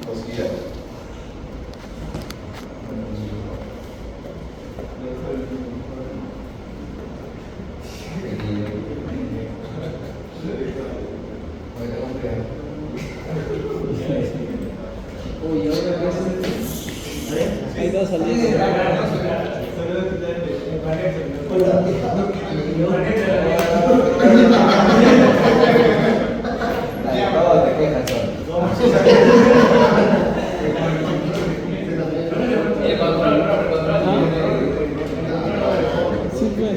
viscosidad. Hay dos salidas. Todos te quejas solo. El control. Sí, pues.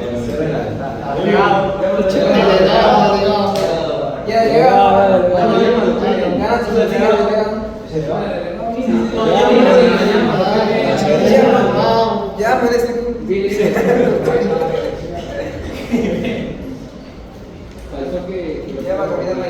Ya parece. Faltó que Ya va a caminar más.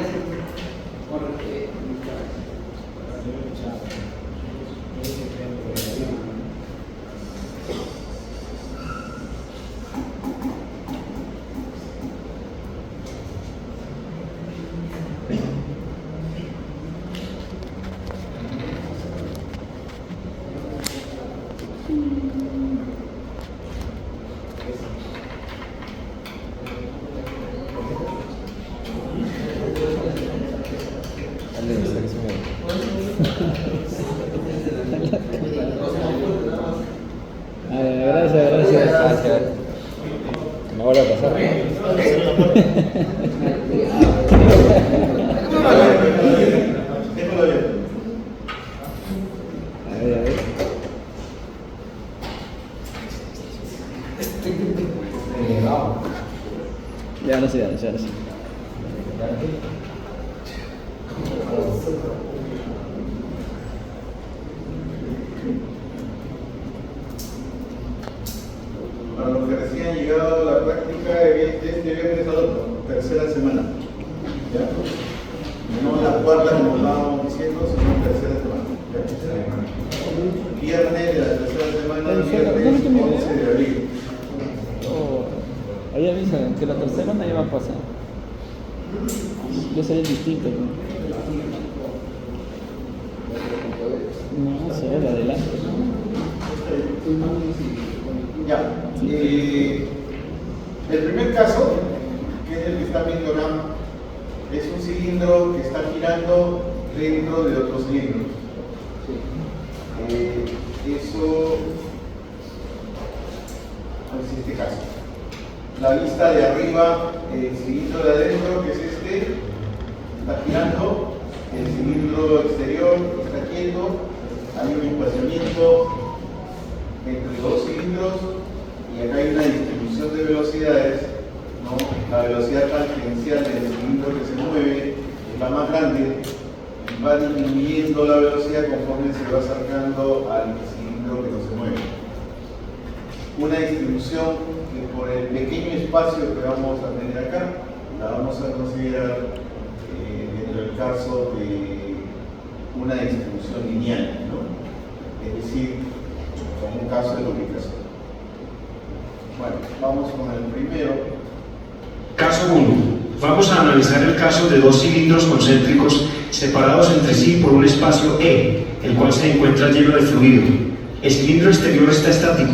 Gracias. No vuelve a pasar. A ver. Ya no sé. Para los que recién han llegado a la práctica de este viernes al otro, tercera semana. ¿Ya? No la cuarta como estábamos diciendo, sino tercera semana. ¿Ya? Viernes de la tercera semana, viernes 11 de abril. Ahí avisan que la tercera nadie va a pasar. Yo sería distinto. No, se ve adelante. Ya. El primer caso, que es el que está viendo acá, es un cilindro que está girando dentro de otro cilindro. Eso es este caso. La vista de arriba, el cilindro de adentro, que es este, está girando, el cilindro exterior está quieto, hay un espaciamiento entre dos cilindros y acá hay una distribución de velocidades, ¿no? La velocidad tangencial del cilindro que se mueve es la más grande y va disminuyendo la velocidad conforme se va acercando al cilindro que no se mueve. Una distribución que por el pequeño espacio que vamos a tener acá la vamos a considerar dentro del caso de una distribución lineal, ¿no? Es decir, como un caso de lubricación. Bueno, vamos con el primero. Caso 1. Vamos a analizar el caso de dos cilindros concéntricos separados entre sí por un espacio E, el cual se encuentra lleno de fluido. El cilindro exterior está estático,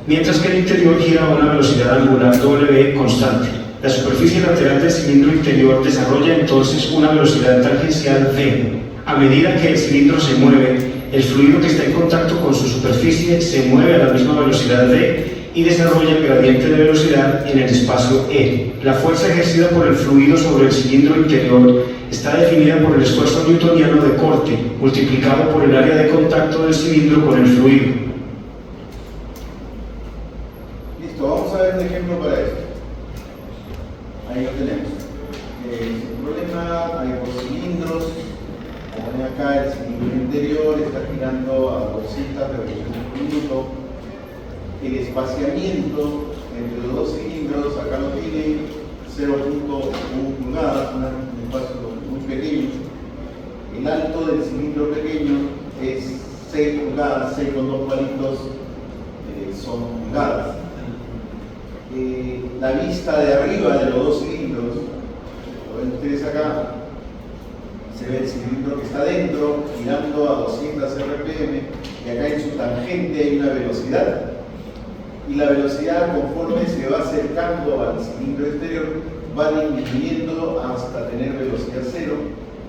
mientras que el interior gira a una velocidad angular W constante. La superficie lateral del cilindro interior desarrolla entonces una velocidad tangencial V. A medida que el cilindro se mueve, el fluido que está en contacto con su superficie se mueve a la misma velocidad V y desarrolla el gradiente de velocidad en el espacio E. La fuerza ejercida por el fluido sobre el cilindro interior está definida por el esfuerzo newtoniano de corte multiplicado por el área de contacto del cilindro con el fluido. Listo, vamos a ver un ejemplo para esto. Ahí lo tenemos. Sin problema, hay dos cilindros. Como ven acá, el cilindro interior está girando a 200 revoluciones por minuto. El espaciamiento entre los dos cilindros, acá lo tienen, 0.1 pulgadas, un espacio muy pequeño. El alto del cilindro pequeño es 6 pulgadas, 6 con 2 palitos son pulgadas. La vista de arriba de los dos cilindros, lo ven ustedes acá, se ve el cilindro que está dentro, girando a 200 RPM, y acá en su tangente hay una velocidad. Y la velocidad, conforme se va acercando al cilindro exterior, va disminuyendo hasta tener velocidad cero.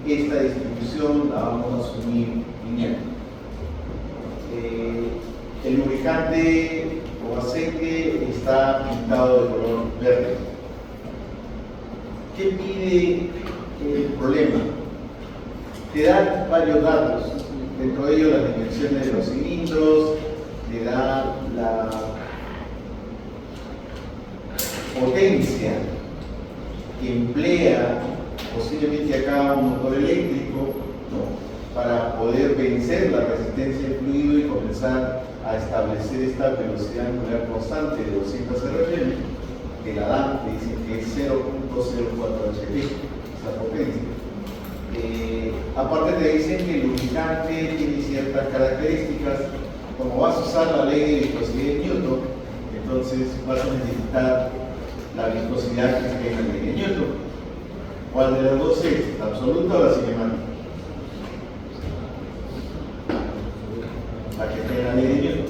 Esta distribución la vamos a asumir lineal. El lubricante o aceite está pintado de color verde. ¿Qué pide el problema? Te da varios datos, dentro de ellos las dimensiones de los cilindros, te da la potencia que emplea posiblemente acá un motor eléctrico, ¿no?, para poder vencer la resistencia del fluido y comenzar a establecer esta velocidad angular constante de 200 RPM, que la dan, te dicen que es 0.04 HP, esa potencia. Aparte te dicen que el lubricante tiene ciertas características, como vas a usar la ley de viscosidad de Newton, entonces vas a necesitar la viscosidad que esté en la ley de Newton. ¿Cuál de las dos es? ¿La absoluta o la cinemática? La que esté en la ley de Newton.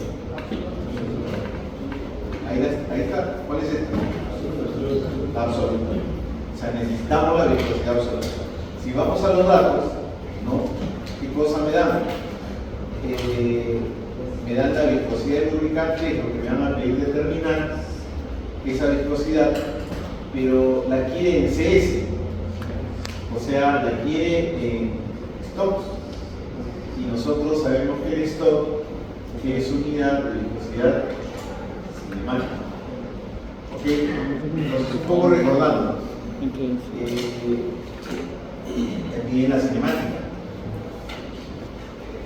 Ahí está. ¿Cuál es esta? La absoluta. O sea, necesitamos la viscosidad absoluta. Si vamos a los datos, ¿no?, ¿qué cosa me dan? Me dan la viscosidad del lubricante, lo que me van a pedir determinar esa viscosidad, pero la quiere en CS, o sea, la quiere en stocks, y nosotros sabemos que el stock es unidad de viscosidad cinemática. ¿Ok? Entonces, un poco recordando, aquí en la cinemática,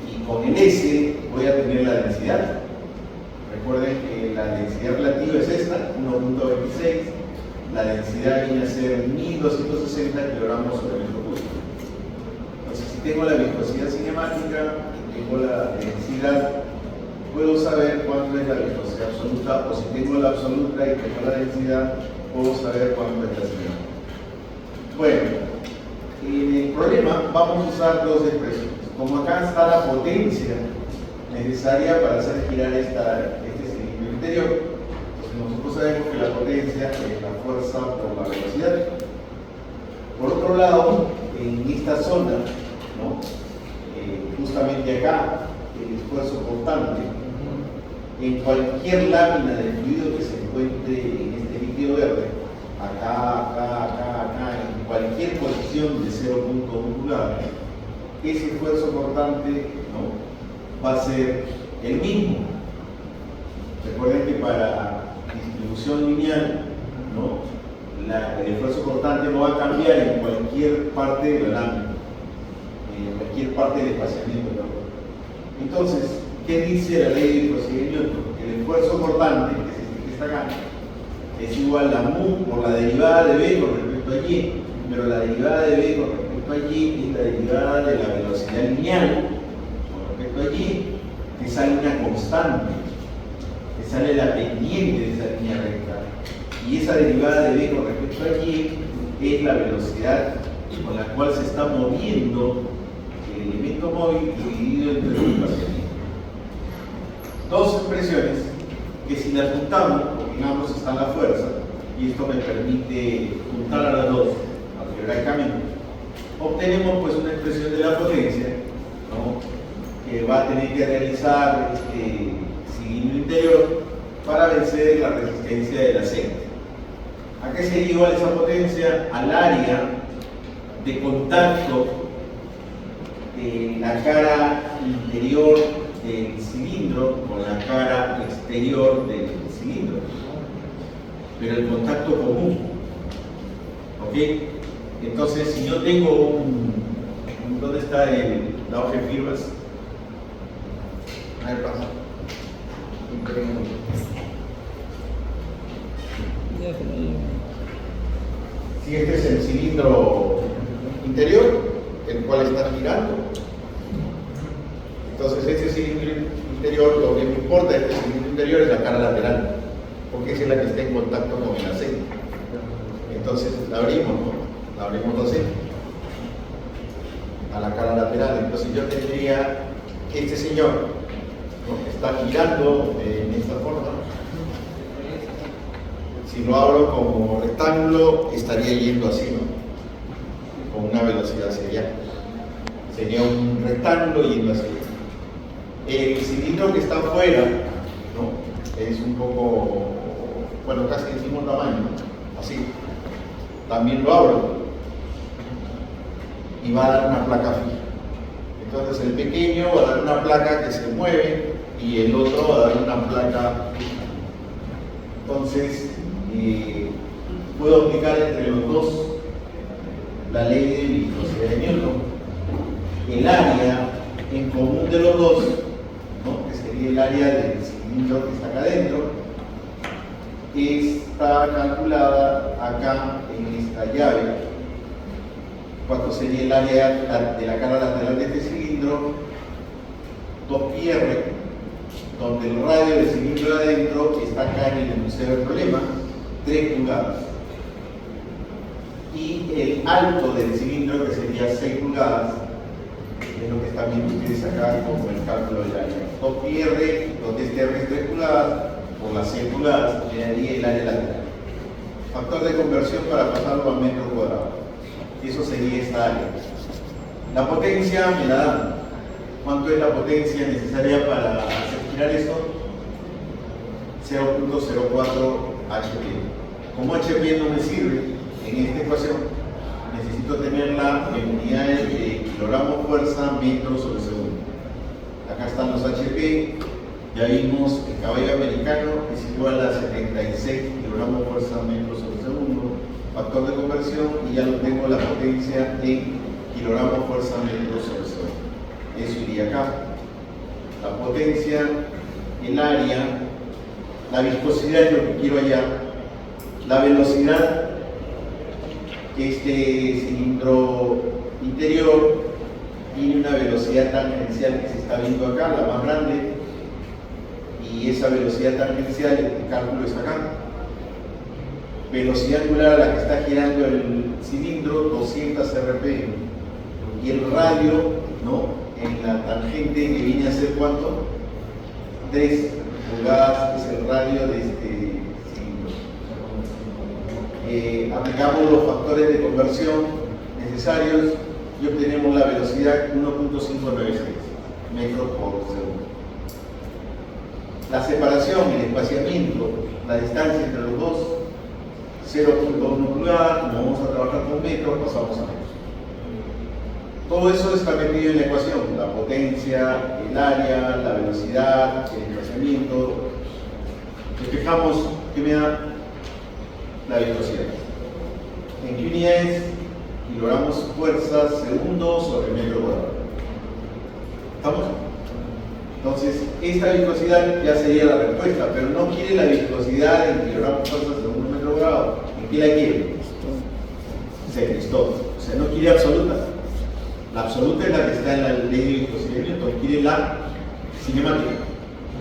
y con el S voy a tener la densidad. Recuerden que la densidad relativa es esta, 1.26, la densidad viene a ser 1260 kilogramos sobre metro cúbico. Entonces, si tengo la viscosidad cinemática y tengo la densidad, puedo saber cuánto es la viscosidad absoluta, o si tengo la absoluta y tengo la densidad, puedo saber cuánto es la cinemática. Bueno, en el problema vamos a usar dos expresiones. Como acá está la potencia necesaria para hacer girar este cilindro interior, entonces nosotros sabemos que la potencia es la fuerza por la velocidad. Por otro lado, en esta zona, ¿no?, justamente acá, el esfuerzo constante, en cualquier lámina de fluido que se encuentre en este líquido verde, acá, en cualquier posición de 0.1 pulgadas, ese esfuerzo cortante, ¿no?, va a ser el mismo. Recuerden que para distribución lineal, ¿no?, el esfuerzo cortante no va a cambiar en cualquier parte de la lámina, en cualquier parte del espaciamiento, ¿no? Entonces, ¿qué dice la ley de viscosidad de Newton? El esfuerzo cortante, que es este que está acá, es igual a mu por la derivada de b con respecto a y, pero la derivada de b con respecto a y es la derivada de la velocidad lineal con respecto a y, que sale una constante, que sale la pendiente de esa línea recta, y esa derivada de b con respecto a y es la velocidad con la cual se está moviendo el elemento móvil dividido entre el espaciamiento. Dos expresiones que, si las juntamos, porque en ambos está la fuerza, y esto me permite juntar a las dos algebraicamente, obtenemos pues una expresión de la potencia, ¿no?, que va a tener que realizar este cilindro interior para vencer la resistencia del aceite. ¿A qué sería igual esa potencia? Al área de contacto de la cara interior del cilindro con la cara exterior del cilindro, pero el contacto común. ¿Ok? Entonces, si yo tengo ¿dónde está la hoja de firmas? A ver, pasa. Si este es el cilindro interior, el cual está girando, entonces este cilindro interior, lo que me importa de este cilindro interior es la cara lateral, porque esa es la que está en contacto con el aceite. Entonces la abrimos, ¿no? La abrimos así. a la cara lateral. Entonces yo tendría este señor, ¿no?, que está girando en esta forma. Si lo abro como rectángulo, estaría yendo así, ¿no?, con una velocidad serial. Sería un rectángulo yendo así. El cilindro que está afuera, ¿no?, es un poco, bueno, casi del mismo tamaño, ¿no?, así. También lo abro y va a dar una placa fija. Entonces el pequeño va a dar una placa que se mueve y el otro va a dar una placa fija. Entonces puedo aplicar entre los dos la ley de viscosidad de Newton. El área en común de los dos, ¿no?, que sería el área del cilindro que está acá adentro, está calculada acá en esta llave. ¿Cuánto sería el área de la cara lateral de este cilindro? 2πr, donde el radio del cilindro de adentro está acá en el enunciado del problema, 3 pulgadas. Y el alto del cilindro, que sería 6 pulgadas, es lo que están viendo ustedes acá como el cálculo del área. 2πr, donde este R es 3 pulgadas, por las 6 pulgadas, le daría el área lateral. Factor de conversión para pasarlo a metro cuadrado. Eso sería esta área. La potencia me la dan. ¿Cuánto es la potencia necesaria para hacer girar esto? 0.04 HP. Como HP no me sirve en esta ecuación, necesito tenerla en unidades de kilogramos fuerza metros sobre segundo. Acá están los HP. Ya vimos que el caballo americano es igual a 76 kilogramos fuerza metros sobre segundo. Factor de conversión, y ya lo tengo la potencia en kilogramos fuerza metros sobre segundo. Eso iría acá. La potencia, el área, la viscosidad es lo que quiero hallar, la velocidad, este cilindro interior tiene una velocidad tangencial que se está viendo acá, la más grande, y esa velocidad tangencial, el cálculo está acá. Velocidad angular a la que está girando el cilindro, 200 RPM. Y el radio, ¿no?, en la tangente que viene a ser ¿cuánto? 3 pulgadas es el radio de este cilindro. Aplicamos los factores de conversión necesarios y obtenemos la velocidad 1.596 metros por segundo. La separación, el espaciamiento, la distancia entre los dos, 0.1 pulgadas. Como vamos a trabajar con metros, pasamos a metros. Todo eso está metido en la ecuación: la potencia, el área, la velocidad, el espaciamiento. Despejamos, ¿qué me da? La viscosidad. ¿En qué unidades? Kilogramos fuerza segundo sobre metro cuadrado. ¿Estamos? Entonces, esta viscosidad ya sería la respuesta, pero no quiere la viscosidad en kilogramos fuerza segundo metro cuadrado. ¿En qué la quiere? Secristón. O sea, no quiere absoluta. La absoluta es la que está en la ley de viscosidad de Newton, quiere la cinemática.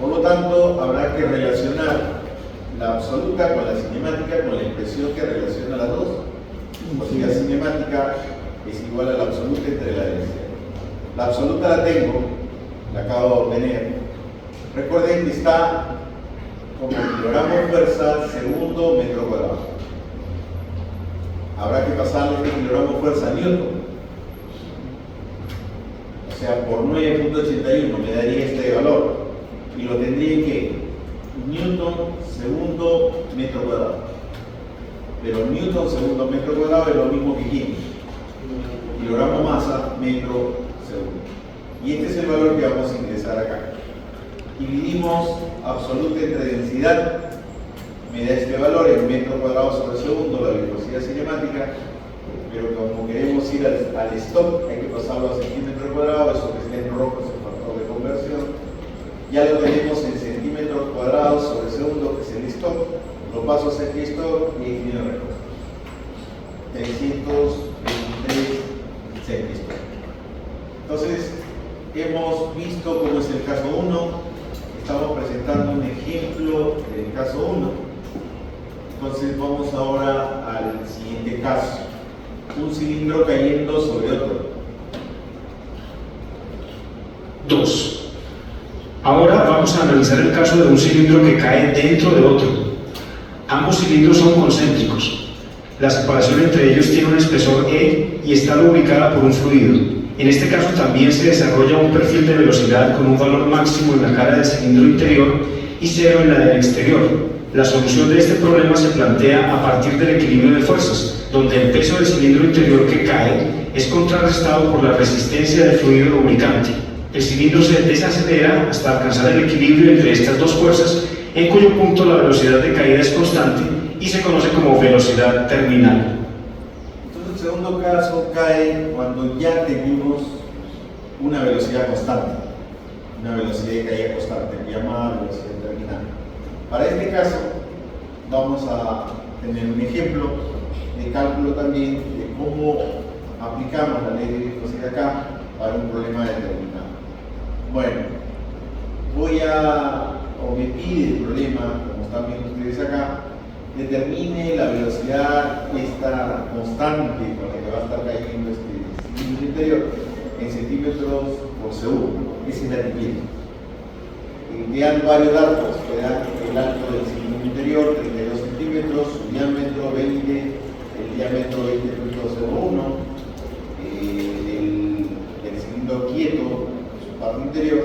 Por lo tanto, habrá que relacionar la absoluta con la cinemática, con la expresión que relaciona las dos. Porque la cinemática es igual a la absoluta entre la densidad. La absoluta la tengo, la acabo de obtener. Recuerden que está como kilogramos fuerza segundo metro cuadrado. Habrá que pasarle este kilogramo fuerza a Newton. O sea, por 9.81 me daría este valor. Y lo tendría en que Newton segundo metro cuadrado. Pero Newton segundo metro cuadrado es lo mismo que 15. Kilogramo masa metro segundo. Y este es el valor que vamos a ingresar acá. Dividimos absoluta entre densidad, me da este valor en metro cuadrado sobre segundo, la viscosidad cinemática, pero como queremos ir al stop, hay que pasarlo a centímetro cuadrado, eso que está en rojo es el factor de conversión. Ya lo tenemos en centímetros cuadrados sobre segundo, que es el stop, lo paso a centistop y ahí viene la respuesta. 323 centistop. Entonces, hemos visto cómo es el caso 1. Estamos presentando un ejemplo del caso 1. Entonces vamos ahora al siguiente caso. Un cilindro cayendo sobre otro. 2. Ahora vamos a analizar el caso de un cilindro que cae dentro de otro. Ambos cilindros son concéntricos. La separación entre ellos tiene un espesor E y está lubricada por un fluido. En este caso también se desarrolla un perfil de velocidad con un valor máximo en la cara del cilindro interior y cero en la del exterior. La solución de este problema se plantea a partir del equilibrio de fuerzas, donde el peso del cilindro interior que cae es contrarrestado por la resistencia del fluido lubricante. El cilindro se desacelera hasta alcanzar el equilibrio entre estas dos fuerzas, en cuyo punto la velocidad de caída es constante y se conoce como velocidad terminal. Entonces, el segundo caso cae cuando ya tenemos una velocidad constante, una velocidad de caída constante, llamada velocidad terminal. Para este caso, vamos a tener un ejemplo de cálculo también de cómo aplicamos la ley de viscosidad acá para un problema determinado. Bueno, me pide el problema, como están viendo ustedes acá, determine la velocidad esta constante con la que va a estar cayendo este cilindro interior en centímetros por segundo. Esa es la que quiere. Te dan varios datos, te dan el alto del cilindro interior, 32 centímetros, su diámetro 20, el diámetro 20.01, del cilindro quieto, su parte interior.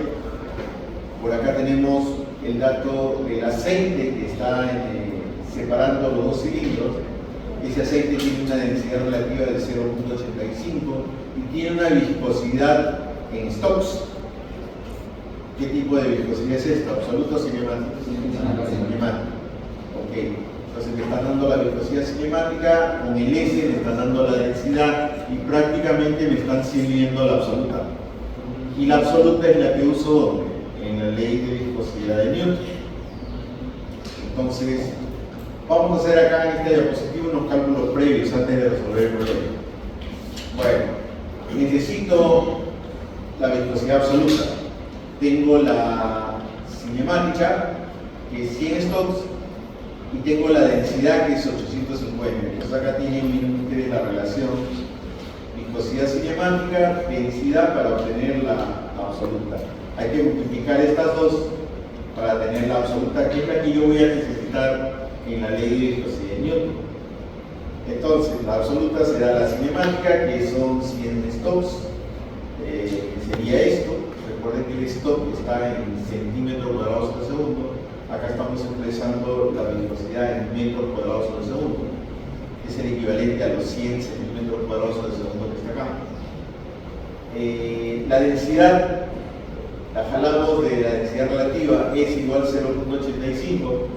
Por acá tenemos el dato del aceite que está separando los dos cilindros. Ese aceite tiene una densidad relativa de 0.85 y tiene una viscosidad en Stokes. ¿Qué tipo de viscosidad es esta? ¿Absoluta o cinemática? Cinemática. Ok. Entonces me están dando la viscosidad cinemática, con el S me están dando la densidad y prácticamente me están sirviendo la absoluta. Y la absoluta es la que uso en la ley de viscosidad de Newton. Entonces, vamos a hacer acá en esta diapositiva unos cálculos previos antes de resolver el problema. Bueno, necesito la viscosidad absoluta. Tengo la cinemática, que es 100 Stokes, y tengo la densidad, que es 850. Entonces acá tienen ustedes la relación viscosidad cinemática, densidad, para obtener la absoluta. Hay que multiplicar estas dos para tener la absoluta, que es la que yo voy a necesitar en la ley de viscosidad de Newton. Entonces, la absoluta será la cinemática, que son 100 Stokes, que sería esto. Recuerden que el Stoke está en centímetros cuadrados por segundo. Acá estamos expresando la viscosidad en metros cuadrados por segundo. Es el equivalente a los 100 centímetros cuadrados por segundo que está acá. La densidad, la jalamos de la densidad relativa, es igual a 0.85.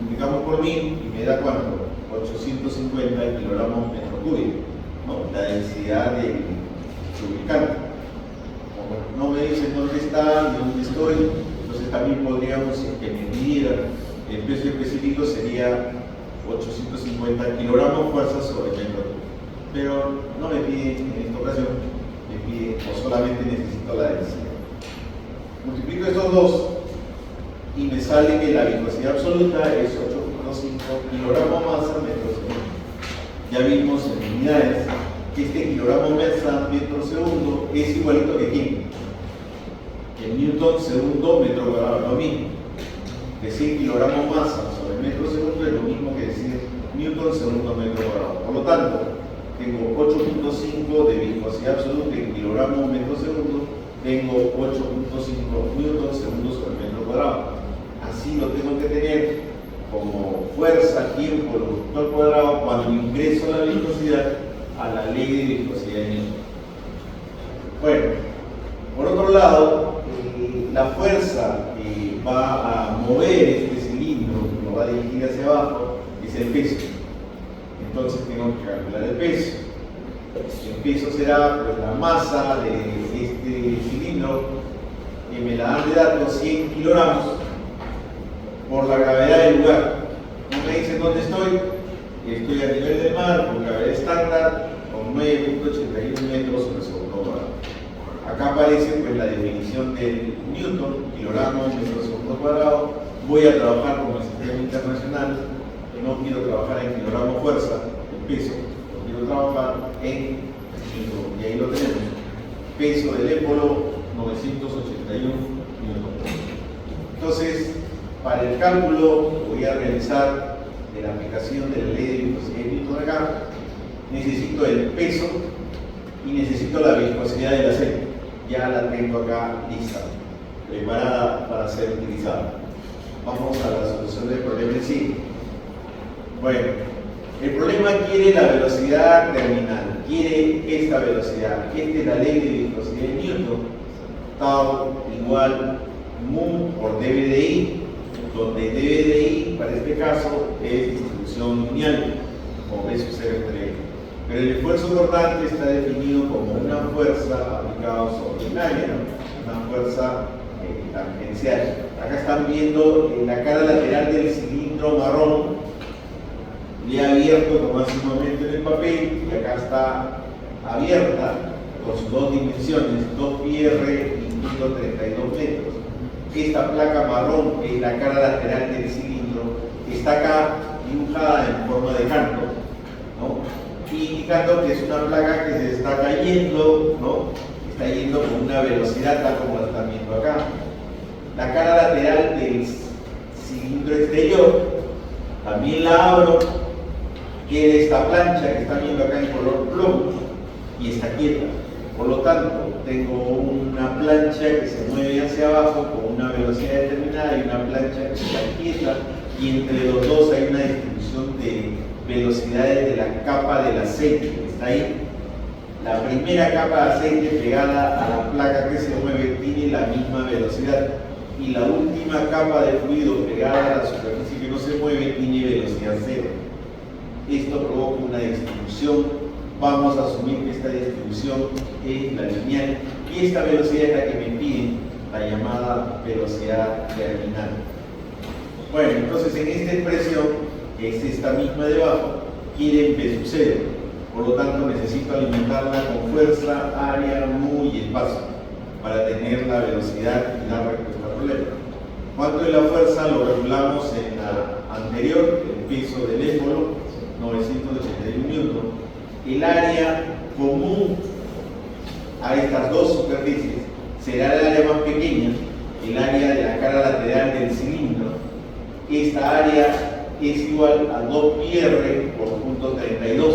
Multiplicamos por 1000 y me da ¿cuánto? 850 kilogramos metro cúbico, ¿no? La densidad del lubricante. No me dicen dónde está ni dónde estoy, entonces también podríamos medir el peso específico, sería 850 kilogramos fuerza sobre metro. Pero no me piden en esta ocasión, me piden o solamente necesito la densidad. Multiplico estos dos y me sale que la viscosidad absoluta es 8.5 kilogramos masa metro segundo. Ya vimos en unidades que este kilogramo masa metro segundo es igualito que ¿quién? Que Newton segundo metro cuadrado, lo mismo. Decir kilogramo masa sobre metro segundo es lo mismo que decir Newton segundo metro cuadrado. Por lo tanto, tengo 8.5 de viscosidad absoluta en kilogramo metro segundo, tengo 8.5 Newton segundo sobre metro cuadrado. Así lo tengo que tener como fuerza, tiempo, longitud al cuadrado cuando ingreso la viscosidad a la ley de viscosidad de Newton. Bueno, por otro lado, la fuerza que va a mover este cilindro, que lo va a dirigir hacia abajo, es el peso. Entonces tengo que calcular el peso. El peso será pues, la masa de este cilindro, que me la dan de datos 100 kilogramos, por la gravedad del lugar. ¿No me dicen dónde estoy? Estoy a nivel del mar, con gravedad estándar, con 9.81 metros sobre segundo cuadrado. Acá aparece pues, la definición del Newton, kilogramos metro segundo cuadrado. Voy a trabajar con el sistema internacional, no quiero trabajar en kilogramo fuerza, el peso, lo quiero trabajar en Newton. Y ahí lo tenemos. Peso del émbolo 981 Nm. Entonces, para el cálculo que voy a realizar de la aplicación de la ley de viscosidad de Newton acá, necesito el peso y necesito la viscosidad del aceite. Ya la tengo acá lista, preparada para ser utilizada. Vamos a la solución del problema en sí. Bueno, el problema quiere la velocidad terminal, quiere esta velocidad. Esta es la ley de viscosidad de Newton, tau igual mu por dB de I, donde dB de I para este caso es distribución lineal, como B sub 0 entre E. Pero el esfuerzo cortante está definido como una fuerza aplicada sobre el área, ¿no? Una fuerza tangencial. Acá están viendo en la cara lateral del cilindro marrón, le he abierto como hace un momento en el papel, y acá está abierta con sus dos dimensiones, 2πr y 32 metros. Esta placa marrón, que es la cara lateral del cilindro, está acá dibujada en forma de canto, ¿no? Indicando que es una placa que se está cayendo, ¿no? Está yendo con una velocidad tal como la están viendo acá. La cara lateral del cilindro exterior también la abro, que es esta plancha que están viendo acá en color plomo, y está quieta. Por lo tanto, tengo una plancha que se mueve hacia abajo con una velocidad determinada y una plancha que está quieta, y entre los dos hay una distribución de velocidades de la capa del aceite que está ahí. La primera capa de aceite pegada a la placa que se mueve tiene la misma velocidad, y la última capa de fluido pegada a la superficie que no se mueve tiene velocidad cero. Esto provoca una distribución. Vamos a asumir que esta distribución es la lineal, y esta velocidad es la que me piden, la llamada velocidad terminal. Bueno, entonces en esta expresión, que es esta misma de abajo, quieren B sub 0. Por lo tanto, necesito alimentarla con fuerza, área, mu y espacio para tener la velocidad y dar respuesta al problema. ¿Cuánto es la fuerza? Lo regulamos en la anterior, el peso del émbolo, 981 Newton. El área común a estas dos superficies será el área más pequeña, el área de la cara lateral del cilindro. Esta área es igual a 2πr por punto 32,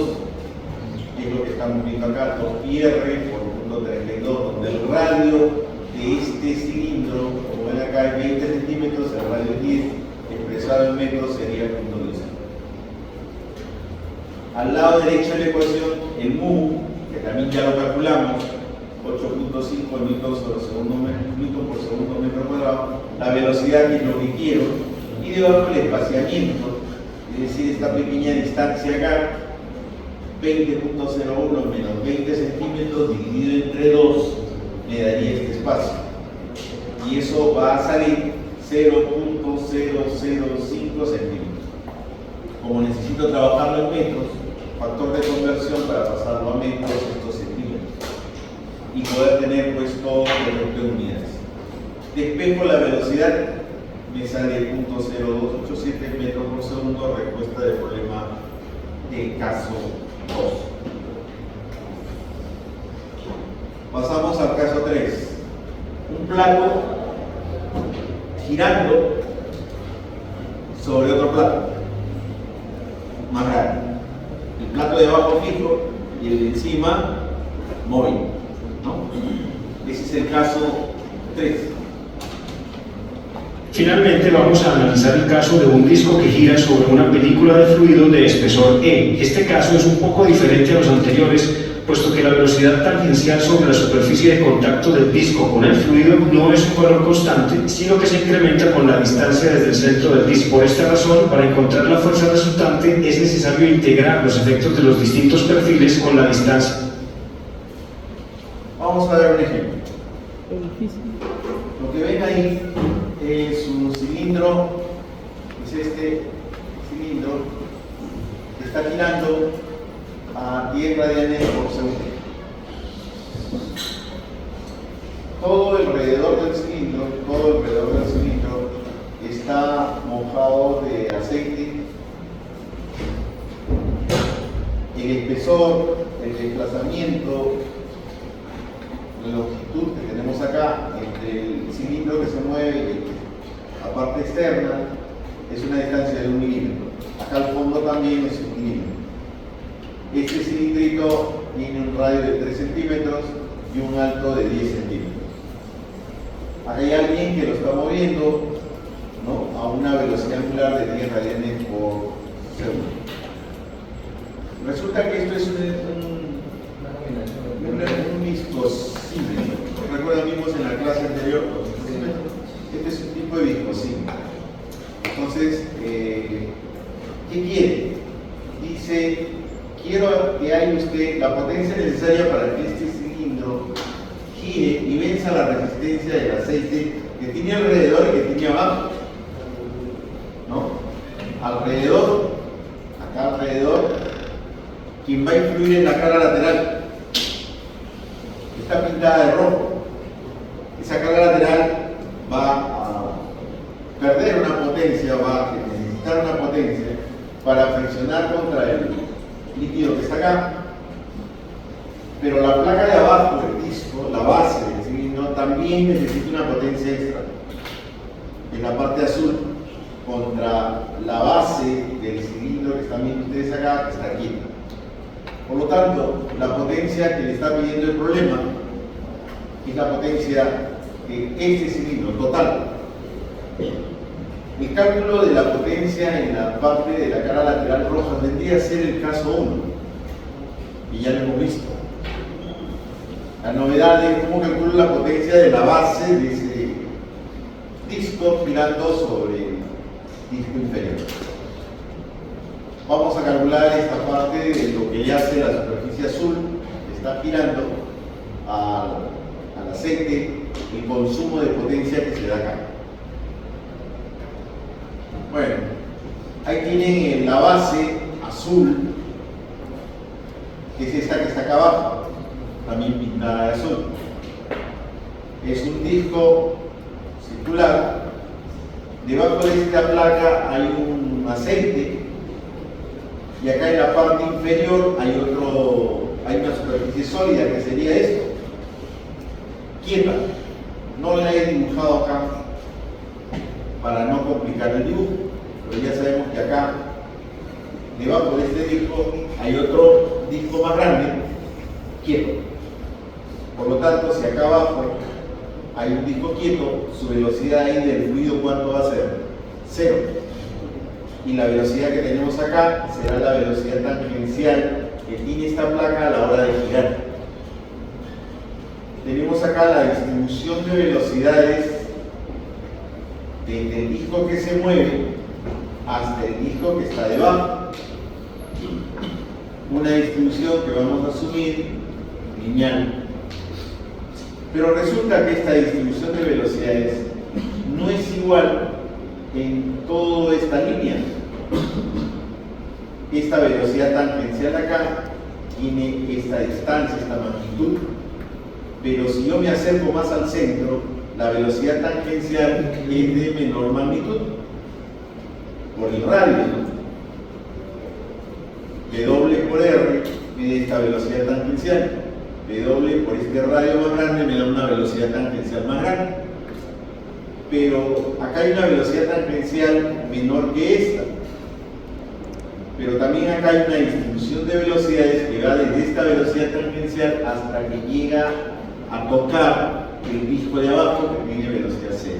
que es lo que estamos viendo acá, 2πr por punto 32, donde el radio de este cilindro, como ven acá, es 20 centímetros, el radio es 10, expresado en metros sería punto 10. Al lado derecho de la ecuación, el mu, que también ya lo calculamos, 8.5 newtons por segundo metro cuadrado, la velocidad que es lo que quiero, y debajo el espaciamiento, es decir, esta pequeña distancia acá, 20.01 menos 20 centímetros dividido entre 2, me daría este espacio. Y eso va a salir 0.005 centímetros. Como necesito trabajarlo en metros, factor de conversión para pasarlo a metros, estos centímetros, y poder tener pues todo el de unidades. Despejo la velocidad, me sale 0.0287 metros por segundo, respuesta del problema del caso 2. Pasamos al caso 3. Un plato girando sobre otro plato más grande. El plato de abajo fijo y el de encima móvil, ¿no? Ese es el caso 3. Finalmente vamos a analizar el caso de un disco que gira sobre una película de fluido de espesor E. Este caso es un poco diferente a los anteriores, puesto que la velocidad tangencial sobre la superficie de contacto del disco con el fluido no es un valor constante, sino que se incrementa con la distancia desde el centro del disco. Por esta razón, para encontrar la fuerza resultante es necesario integrar los efectos de los distintos perfiles con la distancia. Vamos a ver un ejemplo. Lo que ven ahí es un cilindro, es este cilindro que está girando a 10 radianes por segundo. Todo alrededor del cilindro está mojado de aceite. El espesor, el desplazamiento, la longitud que tenemos acá parte externa es una distancia de 1 milímetro. Acá al fondo también es 1 milímetro. Este cilindrito tiene un radio de 3 centímetros y un alto de 10 centímetros. Acá hay alguien que lo está moviendo, ¿no?, a una velocidad angular de 10 radianes por segundo. Resulta que esto es un viscosímetro. Recuerdan, vimos en la clase anterior, este es un tipo de viscosímetro. Entonces, ¿qué quiere? Dice, quiero que haya usted la potencia necesaria para que este cilindro gire y venza la resistencia del aceite que tiene alrededor y que tiene abajo, ¿no? Alrededor, acá alrededor, quien va a influir en la cara lateral está pintada de rojo. Esa cara lateral va a perder una potencia, va a necesitar una potencia para friccionar contra el líquido que está acá, pero la placa de abajo, el disco, la base del cilindro, también necesita una potencia extra en la parte azul contra la base del cilindro que están viendo ustedes acá, que está quieta. Por lo tanto, la potencia que le está pidiendo el problema es la potencia de este cilindro total. El cálculo de la potencia en la parte de la cara lateral roja vendría a ser el caso 1, y ya lo hemos visto. La novedad es cómo calculo la potencia de la base de ese disco girando sobre el disco inferior. Vamos a calcular esta parte de lo que yace la superficie azul que está girando al aceite, el consumo de potencia que se da acá. Bueno, ahí tienen la base azul, que es esta que está acá abajo, también pintada de azul. Es un disco circular. Debajo de esta placa hay un aceite, y acá en la parte inferior hay una superficie sólida, que sería esto, quieta. No la he dibujado acá para no complicar el dibujo, pero ya sabemos que acá debajo de este disco hay otro disco más grande, quieto. Por lo tanto, si acá abajo hay un disco quieto, su velocidad ahí del fluido, ¿cuánto va a ser? 0. Y la velocidad que tenemos acá será la velocidad tangencial que tiene esta placa a la hora de girar. Tenemos acá la distribución de velocidades desde el disco que se mueve hasta el disco que está debajo. Una distribución que vamos a asumir lineal. Pero resulta que esta distribución de velocidades no es igual en toda esta línea. Esta velocidad tangencial acá tiene esta distancia, esta magnitud, pero si yo me acerco más al centro, la velocidad tangencial es de menor magnitud por el radio, ¿no? W por R me da esta velocidad tangencial, W por este radio más grande me da una velocidad tangencial más grande. Pero acá hay una velocidad tangencial menor que esta. Pero también acá hay una distribución de velocidades que va desde esta velocidad tangencial hasta que llega a tocar el disco de abajo, que tiene velocidad 0.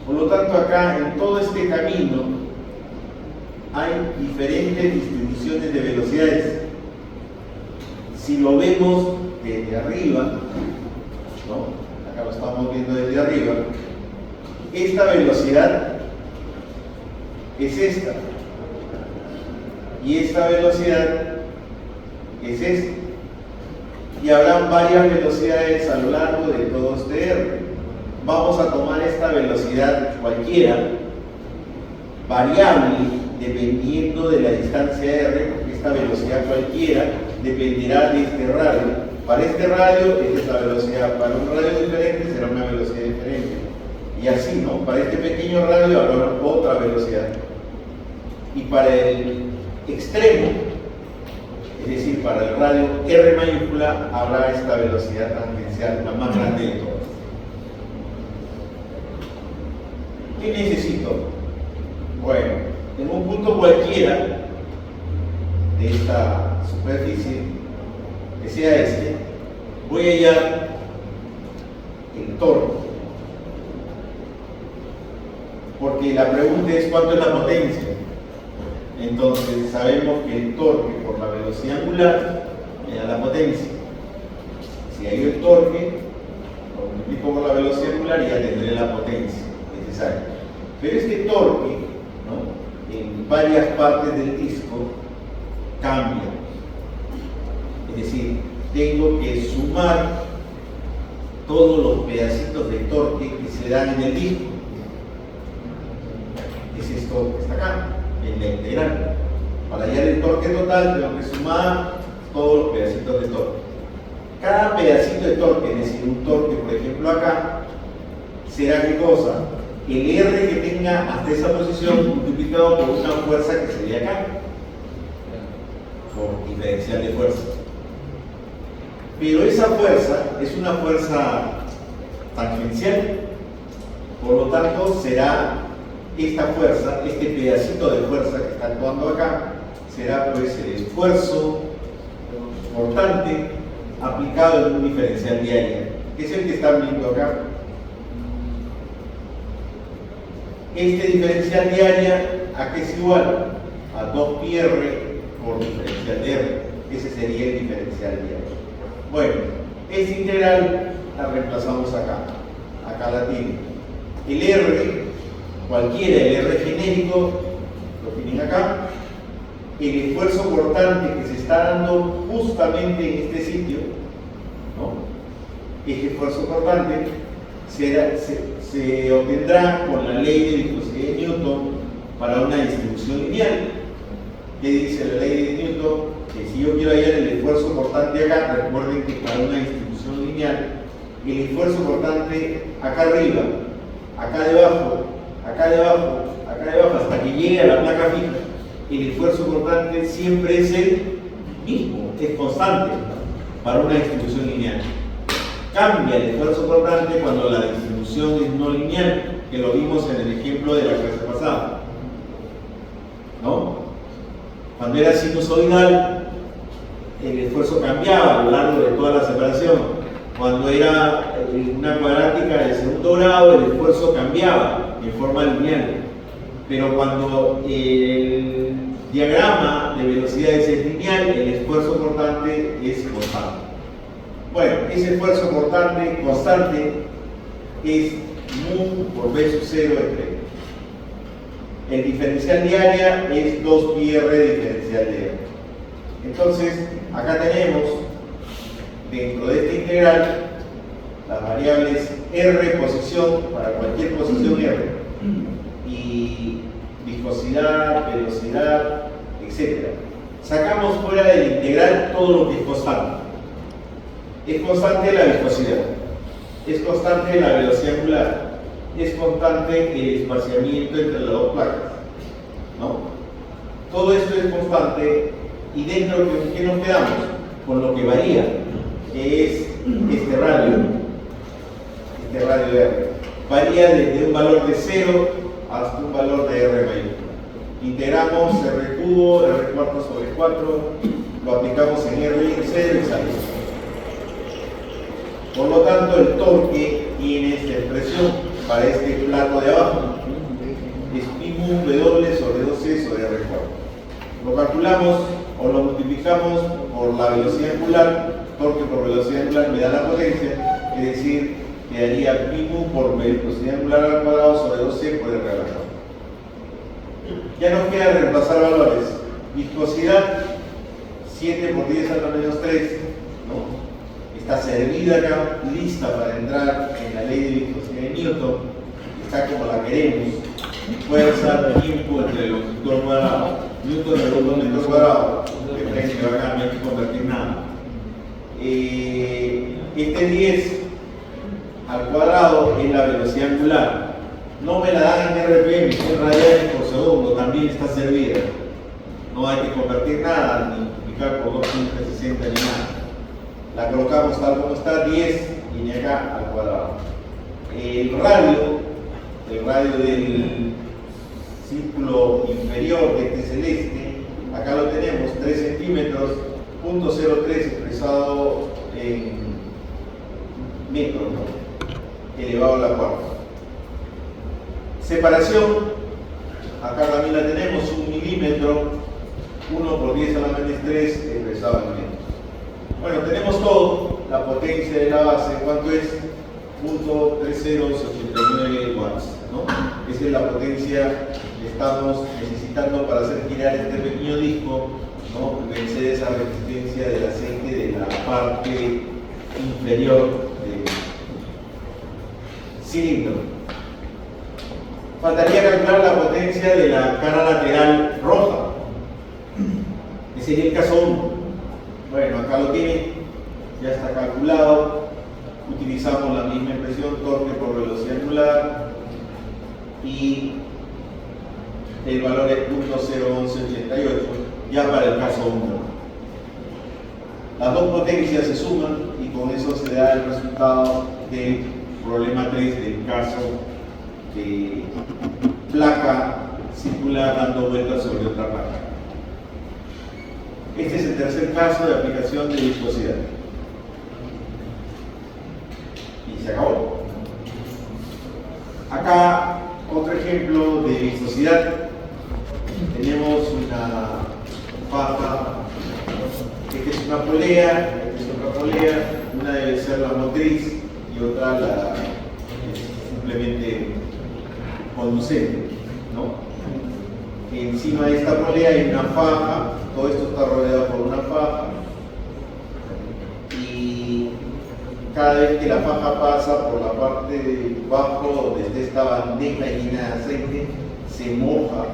Por lo tanto, acá en todo este camino hay diferentes distribuciones de velocidades. Si lo vemos desde arriba, ¿no? Acá lo estamos viendo desde arriba, esta velocidad es esta, y esta velocidad es esta, y habrán varias velocidades a lo largo de todo este R. Vamos a tomar esta velocidad cualquiera, variable, dependiendo de la distancia R, porque esta velocidad cualquiera dependerá de este radio. Para este radio, esta es la velocidad, para un radio diferente será una velocidad diferente. Y así, ¿no? Para este pequeño radio habrá otra velocidad. Y para el extremo, es decir, para el radio R mayúscula, habrá esta velocidad tangencial, la más grande de todas. ¿Qué necesito? Bueno, en un punto cualquiera de esta superficie, que sea este, voy a hallar el torque. Porque la pregunta es ¿cuánto es la potencia? Entonces sabemos que el torque por la velocidad angular me da la potencia. Si hay el torque, lo multiplico por la velocidad angular y ya tendré la potencia necesaria. Pero este torque, ¿no?, en varias partes del disco cambia. Es decir, tengo que sumar todos los pedacitos de torque que se dan en el disco. Es esto que está acá, en la integral. Para hallar el torque total tengo que sumar todos los pedacitos de torque. Cada pedacito de torque, es decir, un torque, por ejemplo, acá, será ¿qué cosa? El R que tenga hasta esa posición multiplicado por una fuerza que se ve acá, por diferencial de fuerza. Pero esa fuerza es una fuerza tangencial, por lo tanto será esta fuerza, este pedacito de fuerza que está actuando acá, será pues el esfuerzo portante aplicado en un diferencial de área, que es el que están viendo acá. Este diferencial de área, ¿a qué es igual? A 2πr por diferencial de R. Ese sería el diferencial de área. Bueno, esta integral la reemplazamos acá. Acá la tiene. El R, cualquiera, el R genérico, lo tienen acá. El esfuerzo portante que se está dando justamente en este sitio, ¿no? Este esfuerzo portante se obtendrá con la ley de viscosidad de Newton para una distribución lineal. ¿Qué dice la ley de Newton? Que si yo quiero hallar el esfuerzo portante acá, recuerden que para una distribución lineal, el esfuerzo portante acá arriba, acá debajo, acá debajo, acá debajo, hasta que llegue a la placa fija, el esfuerzo portante siempre es el mismo, es constante para una distribución lineal. Cambia el esfuerzo portante cuando la distribución es no lineal, que lo vimos en el ejemplo de la clase pasada, ¿no? Cuando era sinusoidal, el esfuerzo cambiaba a lo largo de toda la separación. Cuando era una cuadrática de segundo grado, el esfuerzo cambiaba en forma lineal. Pero cuando el diagrama de velocidades es lineal, el esfuerzo portante es constante. Bueno, ese esfuerzo portante constante es mu por b sub 0 entre. El diferencial de área es 2πr diferencial de R. Entonces, acá tenemos, dentro de esta integral, las variables R posición, para cualquier posición R, y viscosidad, velocidad, etc. Sacamos fuera de la integral todo lo que es constante. Es constante la viscosidad, es constante la velocidad angular, es constante el espaciamiento entre las dos placas, ¿no? Todo esto es constante y dentro de ¿qué nos quedamos? Con lo que varía, que es este radio de R. Varía desde un valor de 0 hasta un valor de R mayúscula. Integramos R cubo, R cuarto sobre 4, lo aplicamos en R y en 0 y sale. Por lo tanto, el torque tiene esta expresión para este plato de abajo. Es pi mu W sobre 2c sobre R cuarto. Lo calculamos o lo multiplicamos por la velocidad angular. Torque por velocidad angular me da la potencia, es decir, quedaría pi mu por velocidad angular al cuadrado sobre 2c por R al cuadrado. Ya nos queda reemplazar valores. Viscosidad 7 por 10 a la menos 3, ¿no? Está servida acá, lista para entrar en la ley de viscosidad de Newton, está como la queremos, fuerza, tiempo entre el longitud al cuadrado, Newton de los metros cuadrados, que acá no hay que convertir nada. Este 10 al cuadrado es la velocidad angular, no me la dan en RPM, en radianes por segundo, también está servida, no hay que convertir nada, ni multiplicar por 2.60 ni nada. La colocamos tal como está, 10 y acá al cuadrado. El radio radio del círculo inferior de este celeste, acá lo tenemos, 3 centímetros, 0.03 expresado en metros, ¿no? Elevado a la cuarta. Separación, acá también la tenemos, 1 milímetro, 1 por 10 a la menos 3 expresado en metros. Bueno, tenemos todo, la potencia de la base, ¿cuánto es? 0.3089 watts, ¿no? Esa es la potencia que estamos necesitando para hacer girar este pequeño disco, ¿no? Vencer esa resistencia del aceite de la parte inferior del cilindro. Faltaría calcular la potencia de la cara lateral roja. Ese sería el caso 1. Bueno, acá lo tiene, ya está calculado. Utilizamos la misma expresión, torque por velocidad angular, y el valor es 0.01188, ya para el caso 1. Las dos potencias se suman y con eso se da el resultado del problema 3 del caso de placa circular dando vueltas sobre otra placa. Este es el tercer caso de aplicación de viscosidad. Y se acabó. Acá otro ejemplo de viscosidad. Tenemos una faja. Esta es una polea, esta es otra polea. Una debe ser la motriz y otra la simplemente conducente, ¿no? Encima de esta polea hay una faja. Todo esto está rodeado por una faja. Y cada vez que la faja pasa por la parte de abajo donde está esta bandeja llena de aceite, se moja,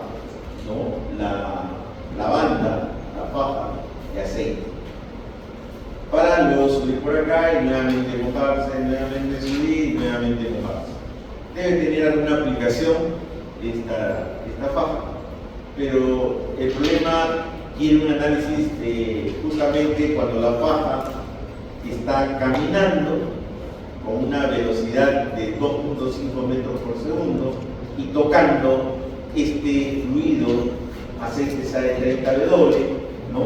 ¿no? la banda, la faja de aceite, para luego subir por acá y nuevamente mojarse, nuevamente subir y nuevamente mojarse. Debe tener alguna aplicación esta faja, pero el problema tiene un análisis justamente cuando la faja está caminando con una velocidad de 2.5 metros por segundo y tocando este fluido aceite SAE30W, ¿no?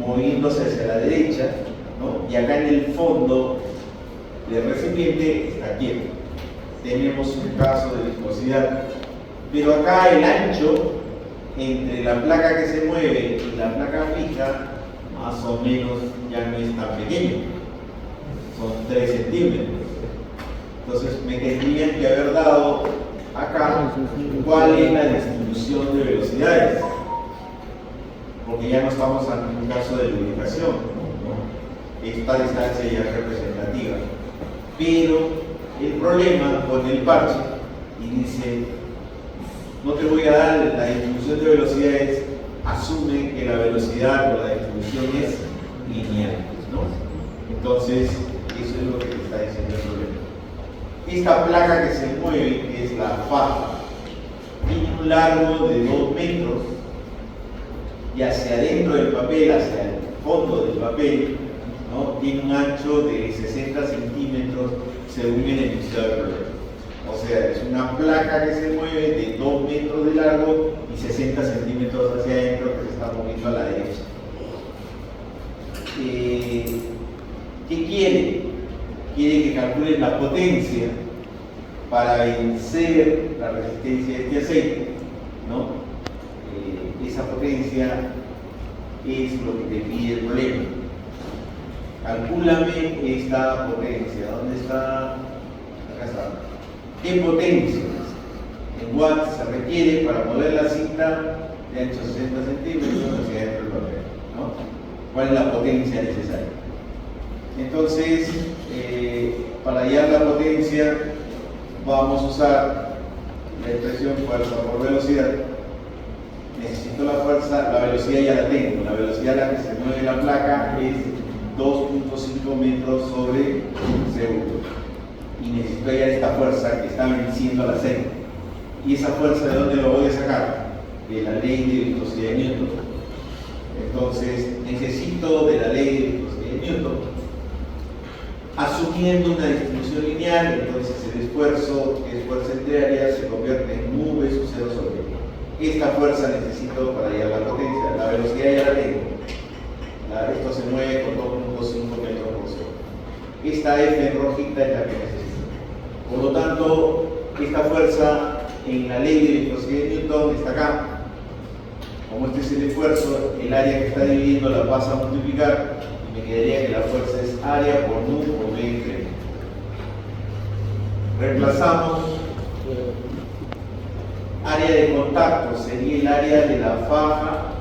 Moviéndose hacia la derecha, ¿no? Y acá en el fondo del recipiente está quieto. Tenemos un caso de viscosidad, pero acá el ancho entre la placa que se mueve y la placa fija más o menos ya no es tan pequeño, son 3 centímetros. Entonces me tendrían que haber dado acá cuál es la distribución de velocidades, porque ya no estamos en un caso de lubricación, ¿no? Esta distancia ya es representativa, pero el problema con el parche y dice: no te voy a dar la distribución de velocidades, asume que la velocidad o la distribución es lineal, ¿no? Entonces, eso es lo que te está diciendo el problema. Esta placa que se mueve, que es la faja, tiene un largo de 2 metros y hacia adentro del papel, hacia el fondo del papel, ¿no? Tiene un ancho de 60 centímetros según el enunciado del problema. O sea, es una placa que se mueve de 2 metros de largo y 60 centímetros hacia adentro, que se está moviendo a la derecha. ¿Qué quiere? Quiere que calculen la potencia para vencer la resistencia de este aceite, ¿no? Esa potencia es lo que te pide el problema. Calcúlame esta potencia. ¿Dónde está? Acá está. ¿Qué potencia en watts se requiere para mover la cinta de ancho 60 centímetros hacia dentro del papel, ¿no? ¿Cuál es la potencia necesaria? Entonces, para hallar la potencia, vamos a usar la expresión fuerza por velocidad. Necesito la fuerza, la velocidad ya la tengo. La velocidad a la que se mueve la placa es 2.5 metros sobre segundo. Y necesito hallar esta fuerza que está venciendo al aceite. ¿Y esa fuerza de dónde lo voy a sacar? De la ley de viscosidad de Newton. Entonces, necesito de la ley de viscosidad de Newton. Asumiendo una distribución lineal, entonces el esfuerzo, que es fuerza entre área, se convierte esta fuerza necesito para llegar a la potencia. La velocidad ya la tengo. Esto se mueve con 2.5 metros por segundo. Esta F en rojita es la que necesito. Por lo tanto, esta fuerza en la ley de viscosidad de Newton está acá. Como este es el esfuerzo, el área que está dividiendo la pasa a multiplicar y me quedaría que la fuerza es área por nu por B entre. Reemplazamos. Área de contacto sería el área de la faja,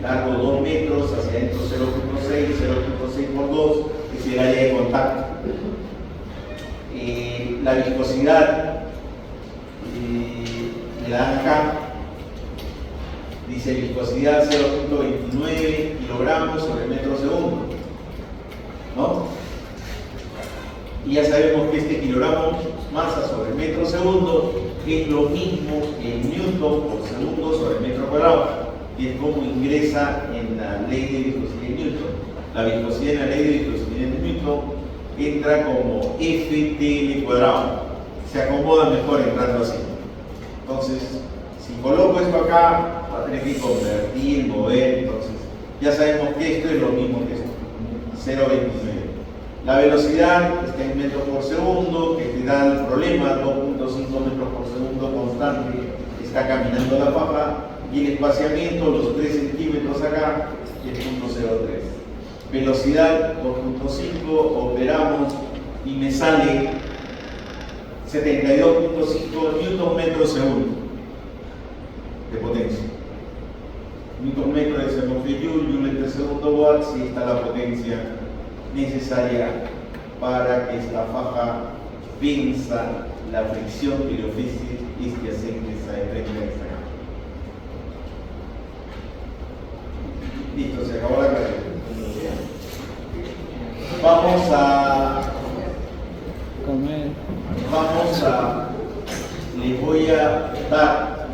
largo 2 metros, hacia adentro 0.6 por 2, es el área de contacto. La viscosidad me la dan acá, dice viscosidad 0.29 kilogramos sobre metro segundo, ¿no? Y ya sabemos que este kilogramo masa sobre metro segundo es lo mismo que newton por segundo sobre metro cuadrado, y es como ingresa en la ley de viscosidad de Newton. La viscosidad en la ley de viscosidad de Newton entra como FTL cuadrado, se acomoda mejor entrando así. Entonces, si coloco esto acá, va a tener que convertir, mover, entonces ya sabemos que esto es lo mismo que esto, 0.29. La velocidad está en metros por segundo, que te da el problema, 2.5 metros por segundo constante, está caminando la faja, y el espaciamiento, los 3 centímetros acá, 10.03. Velocidad 2.5, operamos y me sale 72.5 newton metro segundo de potencia. Newton metro es el de joule entre segundo watts, y está la potencia necesaria para que esta faja venza la fricción que le ofrece este aceite de esta gama. Listo, se acabó la clase. Les voy a dar